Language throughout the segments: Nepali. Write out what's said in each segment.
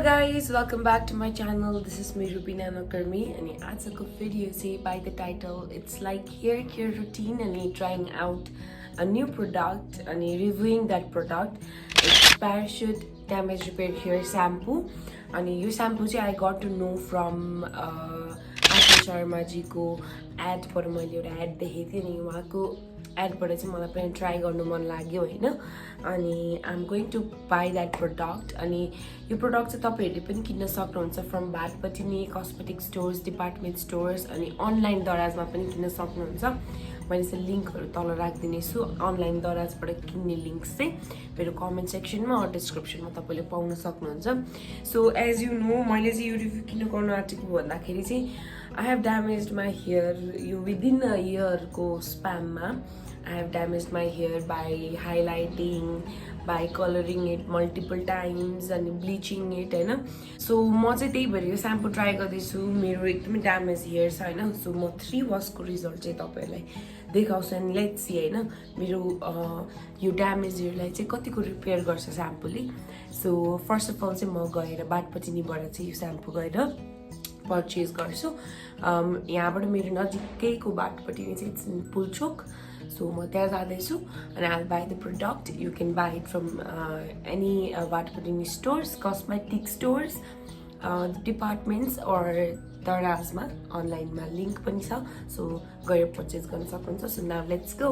guys, welcome back to my channel. This is me Rubina Nakarmi and आजको video say by the title it's like hair care routine and trying out a new product and reviewing that product. It's Parachute Damage Repair Hair Shampoo and this shampoo I got to know from Asha Sharma ji ko ad पर मैले एउटा ad देखेको थिएँ नि उहाँको एडबाट चाहिँ मलाई पनि ट्राई गर्नु मन लाग्यो हैन अनि I am going to buy that product अनि यो प्रोडक्ट चाहिँ तपाईहरुले पनि किन्न सक्नुहुन्छ फ्रम बाटपटिनी कस्मेटिक स्टोर्स डिपार्टमेन्ट स्टोर्स अनि अनलाइन दराजमा पनि किन्न सक्नुहुन्छ मैले चाहिँ लिंकहरु तल राख्दिने छु अनलाइन दराजबाट किन्ने लिंक्स चाहिँ मेरो कमेन्ट सेक्सनमा अर डिस्क्रिप्सनमा तपाईले पाउन सक्नुहुन्छ सो एज यु नो मैले चाहिँ यो रिभ्यु किन गर्न आँटेको भन्दाखेरि चाहिँ I have damaged my hair within a year ko span ma. I have damaged my hair by highlighting, by coloring it multiple times and bleaching it हैन so म चाहिँ त्यही भएर यो shampoo try गर्दैछु मेरो एकदमै damage hair छ हैन so म 3 wash को result चाहिँ तपाईहरुलाई देखाउँछु अनि लेट्स सी हैन मेरो यो damage hair लाई चाहिँ कतिको रिपेयर गर्छ shampoo ले so first of all चाहिँ म गएर बाटपटिनीबाट चाहिँ यो shampoo गएर purchase गर्छु यहाँबाट मेरो नजिकैको बाटपटिनी चाहिँ इट्स इन पुलचोक so म त्यहाँ जाँदैछु and I'll buy the product you can buy it from any बाटपटिनी stores cosmetic stores departments or दराजमा अनलाइनमा लिंक पनि छ so गएर purchase गर्न सक्नुहुन्छ so now let's go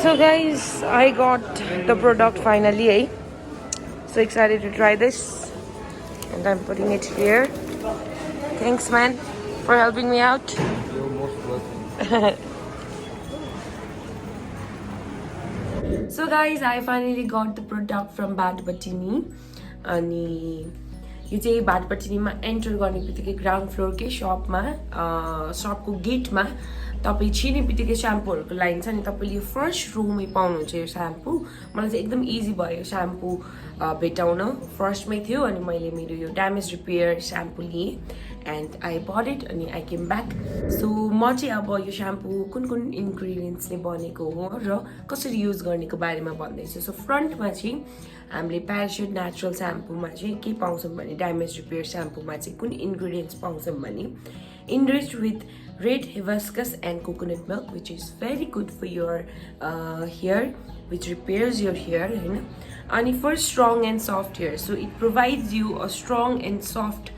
So guys, I got the product finally, so excited to try this and I'm putting it here. Thanks man for helping me out. You're most welcome. So guys, I finally got the product from Badbatini अनि यो चाहिँ बाटपटिनीमा एन्टर गर्ने बित्तिकै ग्राउन्ड फ्लोरकै शपमा शपको गेटमा तपाई छिर्ने बित्तिकै स्याम्पूहरुको लाइन छ नि तपाईले यो फर्स्ट रोमै पाउनुहुन्छ यो स्याम्पू मलाई चाहिँ एकदम इजी भयो स्याम्पू भेटाउन फर्स्टमै थियो अनि मैले मेरो यो ड्यामेज रिपेयर स्याम्पू लिए एन्ड आई बट इट अनि आई केम ब्याक सो म चाहिँ अब यो स्याम्पू कुन कुन इन्ग्रेडियन्ट्सले बनेको हो र कसरी युज गर्नेको बारेमा भन्दैछु सो फ्रन्टमा चाहिँ हामीले प्याराचुट नेचुरल स्याम्पूमा चाहिँ के पाउँछौँ भने ड्यामेज रिपेयर स्याम्पूमा चाहिँ कुन इन्ग्रेडियन्ट्स पाउँछौँ भने enriched with red hibiscus and coconut milk which is very good for your hair which repairs your hair and for strong and soft hair so it provides you a strong and soft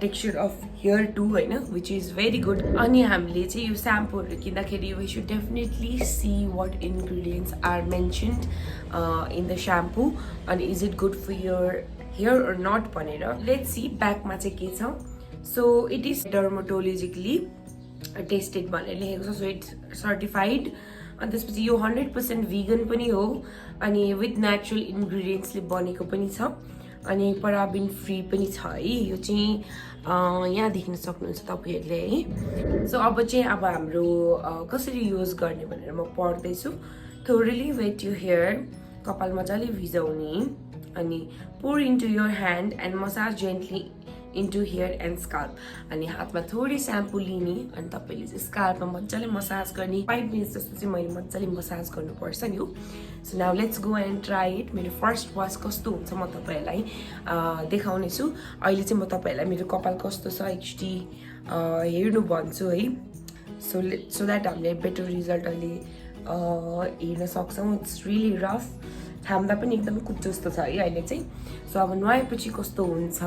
texture of hair too which is very good अनि हामीले चाहिँ यो स्याम्पूहरु किन्दाखेरि we should definitely see what ingredients are mentioned in the shampoo and is it good for your hair or not भनेर let's see back मा चाहिँ के छ so it is dermatologically tested भनेर लेखेको छ so it's certified अनि त्यसपछि यो 100% vegan पनि हो अनि with natural ingredients ले बनेको पनि छ अनि paraben free पनि छ है यो चाहिँ यहाँ देख्न सक्नुहुन्छ तपाईहरुले है सो अब चाहिँ अब हाम्रो कसरी युज गर्ने भनेर म पढ्दै छु thoroughly wet your hair कपाल मजाले भिजाउने अनि pour into your hand and massage gently into hair and scalp अनि हातमा थोरै स्याम्पू लिने अनि तपाईले चाहिँ स्काल्पमा मजाले मसाज गर्ने 5 मिनेट्स जस्तो चाहिँ मैले मजाले मसाज गर्नुपर्छ नि हो so now let's go and try it मेरो फर्स्ट वाश कस्तो हुन्छ म तपाईहरुलाई देखाउने छु अहिले चाहिँ म तपाईहरुलाई मेरो कपाल कस्तो छ एकचोटी हेर्नु भन्छु है सो दैट हामीले बेटर रिजल्ट अहिले हेर्न सक्छौं इट्स रियली रफ थाम्दा पनि एकदम कुट जस्तो छ है अहिले चाहिँ सो अब नुहाएपछि कस्तो हुन्छ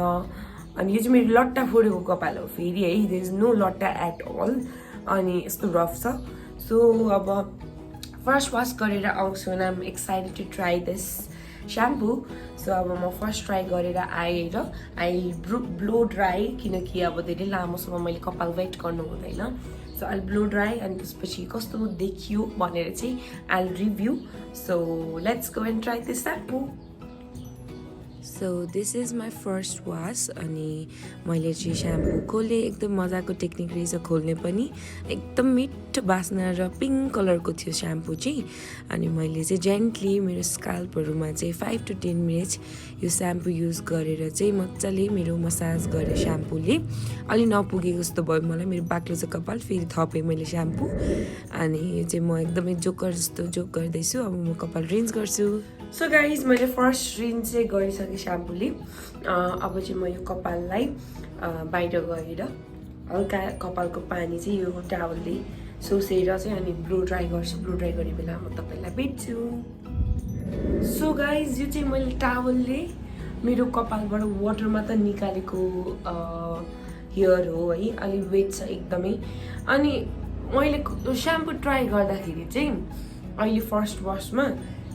अनि यो चाहिँ मेरो लट्टा फोडेको कपाल हो फेरि है देयर इज नो लट्टा एट अल अनि यस्तो रफ छ सो अब फर्स्ट वाश गरेर आउँछु and I am excited to try this shampoo so अब म फर्स्ट ट्राई गरेर आएर आई ब्लो ड्राई किनकि अब धेरै लामोसम्म मैले कपाल वेट गर्नु हुँदैन सो आई ब्लो ड्राई अनि त्यसपछि कस्तो देखियो भनेर चाहिँ I review so let's go and try this shampoo so this is my first wash अनि मैले चाहिँ स्याम्पू खोलेँ एकदम मजाको टेक्निक रहेछ खोल्ने पनि एकदम मिठो बास्ना र पिङ्क कलरको थियो स्याम्पू चाहिँ अनि मैले चाहिँ जेन्टली मेरो स्काल्पहरूमा चाहिँ 5 to 10 मिनट्स यो स्याम्पू युज गरेर चाहिँ मजाले मेरो मसाज गरेँ स्याम्पूले अलि नपुगेको जस्तो भयो मलाई मेरो बाक्लो छ कपाल फेरि थपेँ मैले स्याम्पू अनि यो चाहिँ म एकदमै जोकर जस्तो जोक गर्दैछु अब म कपाल रिन्स गर्छु सो गाइज मैले फर्स्ट रिन्स चाहिँ गरिसकेँ स्याम्पूले अब चाहिँ म यो कपाललाई बाहिर गएर हल्का कपालको पानी चाहिँ यो टावलले सोसेर चाहिँ अनि ब्लो ड्राई गर्छु ब्लो ड्राई गर्ने बेला म तपाईँलाई भेट्छु सो गाइज यो चाहिँ मैले टावलले मेरो कपालबाट वाटर मात्र निकालेको हेयर हो है अलि वेट छ एकदमै अनि मैले स्याम्पू ट्राई गर्दाखेरि चाहिँ अहिले फर्स्ट वासमा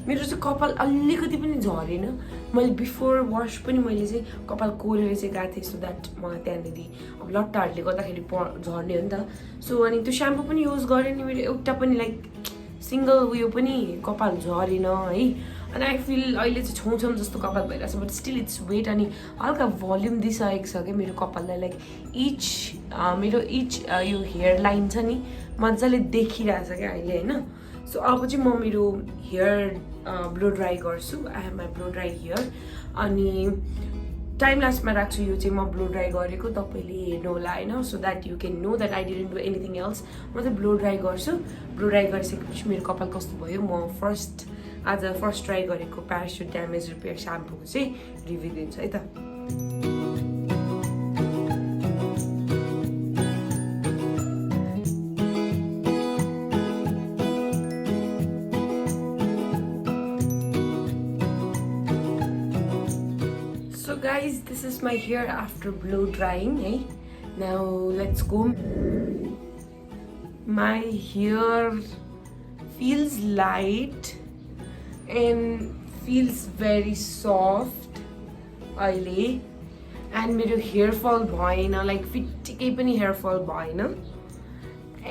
मेरो चाहिँ कपाल अलिकति पनि झरेन मैले बिफोर वास पनि मैले चाहिँ कपाल कोरेर चाहिँ गएको थिएँ सो द्याट मलाई त्यहाँनिर अब लट्टाहरूले गर्दाखेरि झर्ने हो नि त सो अनि त्यो स्याम्पू पनि युज गरेँ नि मेरो एउटा पनि लाइक सिङ्गल उयो पनि कपाल झरेन है अनि आई फिल अहिले चाहिँ छौछौँ जस्तो कपाल भइरहेको छ बट स्टिल इट्स वेट अनि हल्का भल्युम दिइसकेको छ क्या मेरो कपाललाई लाइक मेरो इच यो हेयर लाइन छ नि मजाले देखिरहेछ क्या अहिले होइन सो अब चाहिँ म मेरो हेयर ब्लो ड्राई गर्छु I have my blow dry hair अनि टाइम लास्टमा राख्छु यो चाहिँ म ब्लो ड्राई गरेको तपाईँले हेर्नु होला होइन so that you can know that I didn't do anything else म चाहिँ ब्लो ड्राई गर्छु ब्लो ड्राई गरिसकेपछि मेरो कपाल कस्तो भयो म आज फर्स्ट ट्राई गरेको प्यारासुट ड्यामेज रिपेयर स्याम्पूको चाहिँ रिभ्यू दिन्छु है त So guys, this is my hair after blow drying. Eh? Now let's go. My hair feels light and feels very soft, oily, and मेरो hair fall भएन like फिटिकै पनि hair fall भएन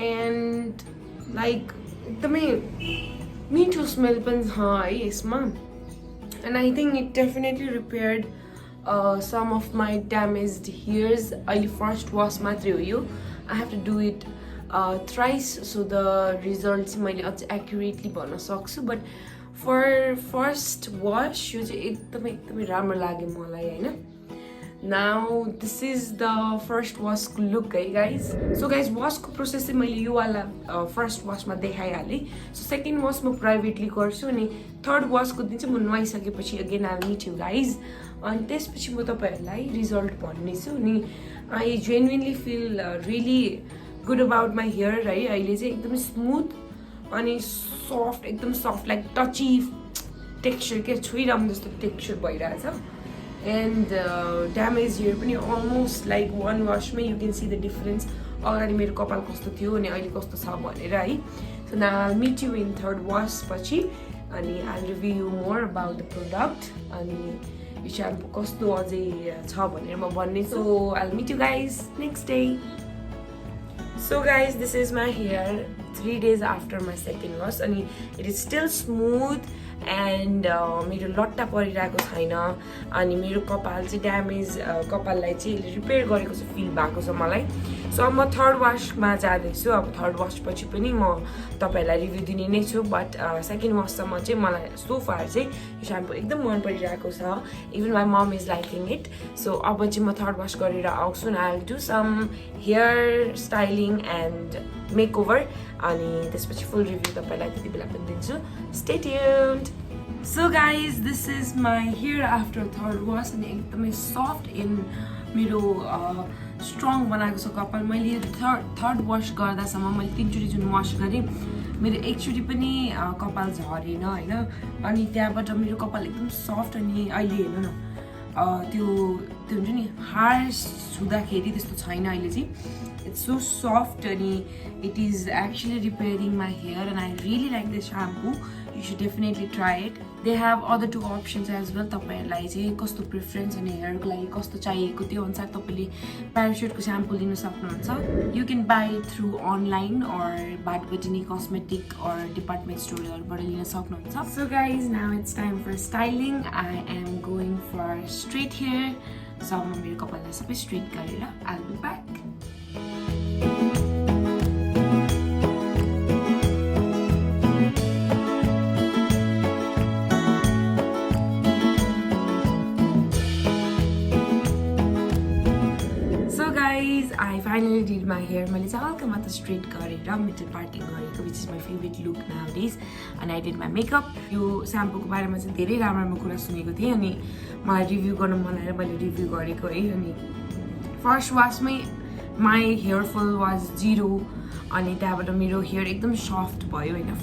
and like एकदमै मिठो smell पनि छ है यसमा and I think it definitely repaired some of my damaged hairs. अहिले first wash मात्रै हो यो I have to do it thrice so the result चाहिँ मैले अझ accurately भन्न सक्छु but for first wash यो चाहिँ एकदमै राम्रो लाग्यो मलाई हैन Now this is the first wash look guys. So guys wash को process चाहिँ मैले यो वाला first wash मा देखाइहालेँ. So second wash म privately गर्छु अनि third wash को दिन चाहिँ म नुहाइसकेपछि again I'll meet you guys. अनि त्यसपछि म तपाईहरुलाई रिजल्ट भन्नेछु अनि I genuinely feel really good about my hair है अहिले चाहिँ एकदमै स्मूथ अनि सफ्ट एकदम सफ्ट लाइक टची टेक्सचर के छुइराम जस्तो टेक्सचर भइरहेछ and damage here पनि almost like one wash may you can see the difference अगाडि मेरो कपाल कस्तो थियो अनि अहिले कस्तो छ भनेर है so now I'll meet you in third wash पछि अनि I'll review you more about the product अनि यो shampoo कस्तो अझै छ भनेर म भन्ने so I'll meet you guys next day so guys this is my hair 3 days after my second wash and it is still smooth and मेरो लट्टा परिरहेको छैन अनि मेरो कपाल चाहिँ ड्यामेज कपाललाई चाहिँ रिपेयर गरेको चाहिँ फिल भएको छ मलाई सो अब म थर्ड वाशमा जाँदैछु अब थर्ड वाश पछि पनि म तपाईहरुलाई रिभ्यू दिने नै छु बट सेकेन्ड वाशसम्म चाहिँ मलाई सो फार चाहिँ यो स्याम्पू एकदम मन परिरहेको छ even my mom is liking it so अब चाहिँ म थर्ड वाश गरेर आउँछु न I will do some hair styling and makeover अनि त्यसपछि फुल रिभ्यू तपाईहरुलाई त्यति बेला पनि दिन्छु stay tuned So guys, this is my hair after third wash and एकदमै soft in मेरो strong बनाएको छ कपाल मैले थर्ड वाश गर्दासम्म मैले 3 चोटी जुन वाश गरे मेरो एकचोटी पनि कपाल झरेन हैन अनि त्यहाँबाट मेरो कपाल एकदम सफ्ट अनि अहिले हेर्नु न त्यो त्यो हुन्छ नि हार्स छुँदाखेरि त्यस्तो छैन अहिले चाहिँ इट्स सो सफ्ट अनि it is actually repairing my hair and I really like this shampoo. You should definitely try it. They have other two options as well. तपाईहरुलाई चाहिँ कस्तो प्रेफरेन्स अनि हेयरको लागि कस्तो चाहिएको त्यो अनुसार तपाईले प्याराशुटको shampoo लिन सक्नुहुन्छ. You can buy it through online or Badbatini cosmetic or department storeहरुबाट लिन सक्नुहुन्छ. So guys, now it's time for styling. I am going for straight hair. So म मेरो कपाललाई सबै straight गरेर I'll be back. I finally did my hair. मैले चाहिँ हल्का मात्र स्ट्रेट गरेर मिडल पार्टिङ गरेको which is my favorite look nowadays. And I did my makeup. यो स्याम्पूको बारेमा चाहिँ धेरै राम्रो कुरा सुनेको थिएँ अनि मलाई रिभ्यू गर्न मन आएर मैले रिभ्यू गरेको है. अनि first वासमै my hair fall was 0 अनि त्यहाँबाट मेरो हेयर एकदम सफ्ट भयो हैन.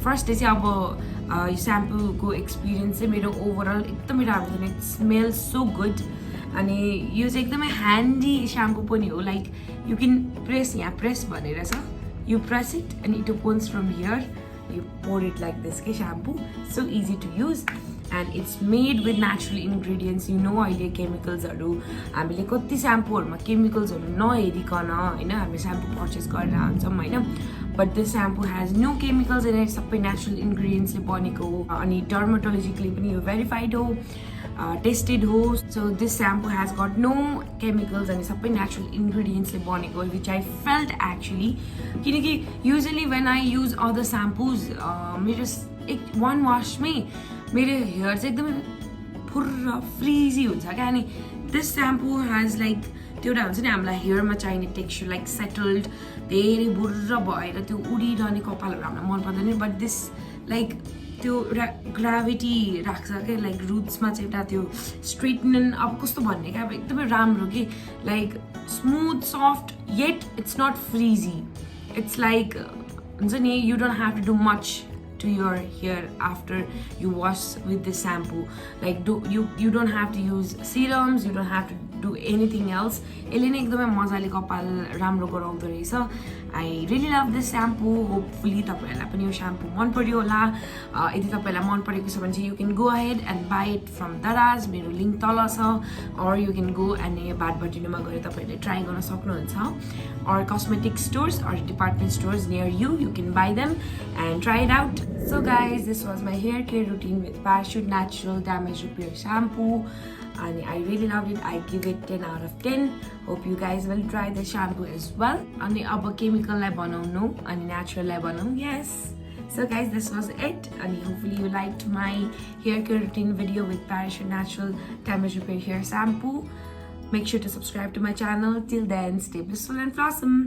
फर्स्ट डे चाहिँ अब यो स्याम्पूको एक्सपिरियन्स चाहिँ मेरो ओभरअल एकदमै राम्रो थियो. इट स्मेल्स सो गुड अनि यो चाहिँ एकदमै ह्यान्डी स्याम्पू पनि हो. लाइक यु क्यान प्रेस यहाँ प्रेस भनेर छ. You press it and it opens from here. You pour it like this के shampoo. So easy to use and it's made with natural ingredients. You know अहिले केमिकल्सहरू हामीले कति स्याम्पूहरूमा केमिकल्सहरू नहेरिकन होइन हामी स्याम्पू पर्चेस गरेर आउँछौँ होइन. But this shampoo has no chemicals in it. सबै नेचुरल इन्ग्रिडियन्ट्सले बनेको हो अनि डर्माटोलोजिकली पनि यो भेरिफाइड हो, टेस्टेड हो. So this shampoo has got no chemicals अनि सबै नेचुरल इन्ग्रिडियन्ट्सले बनेको हो विच आई फेल्ट एक्चुली. किनकि usually when I use other shampoos मेरो वान वासमै मेरो हेयर चाहिँ एकदमै फुर्र फ्रिजी हुन्छ क्या. अनि दिस स्याम्पू हेज लाइक त्यो एउटा हुन्छ नि हामीलाई हेयरमा चाहिने टेक्स्चर लाइक सेटल्ड धेरै बुर्र भएर त्यो उडिरहने कपालहरू हामीलाई मन पर्दैन. बट दिस लाइक त्यो एउटा ग्राभिटी राख्छ क्या. लाइक रुट्समा चाहिँ एउटा त्यो स्ट्रेटनन अब कस्तो भन्ने क्या अब एकदमै राम्रो कि like smooth soft yet it's not frizzy. It's like हुन्छ नि you don't have to do much to your hair after you wash with this shampoo. Like you don't have to use serums, you don't have to do anything else. यसले नै एकदमै मजाले कपाल राम्रो गराउँदो रहेछ. I really love this shampoo. Hopefully तपाईहरुलाई पनि यो shampoo मन पर्यो होला. यदि तपाईहरुलाई मन परेको छ भने चाहिँ you can go ahead and buy it from Daraz. मेरो लिंक तल छ. Or you can go and Badbatini गएर तपाईहरुले ट्राई गर्न सक्नुहुन्छ. Or cosmetic stores or department stores near you. You can buy them and try it out. So guys, this was my hair care routine with Parachute Natural Damage Repair Shampoo. And I really loved it. I give it 10 out of 10. Hope you guys will try the shampoo as well. And अब chemical लाई बनाउनु अनि natural लाई बनाउनु. Yes. So guys, this was it. And hopefully you liked my hair care routine video with Parachute Natural Damage Repair Hair Shampoo. Make sure to subscribe to my channel. Till then, stay blissful and flawsome.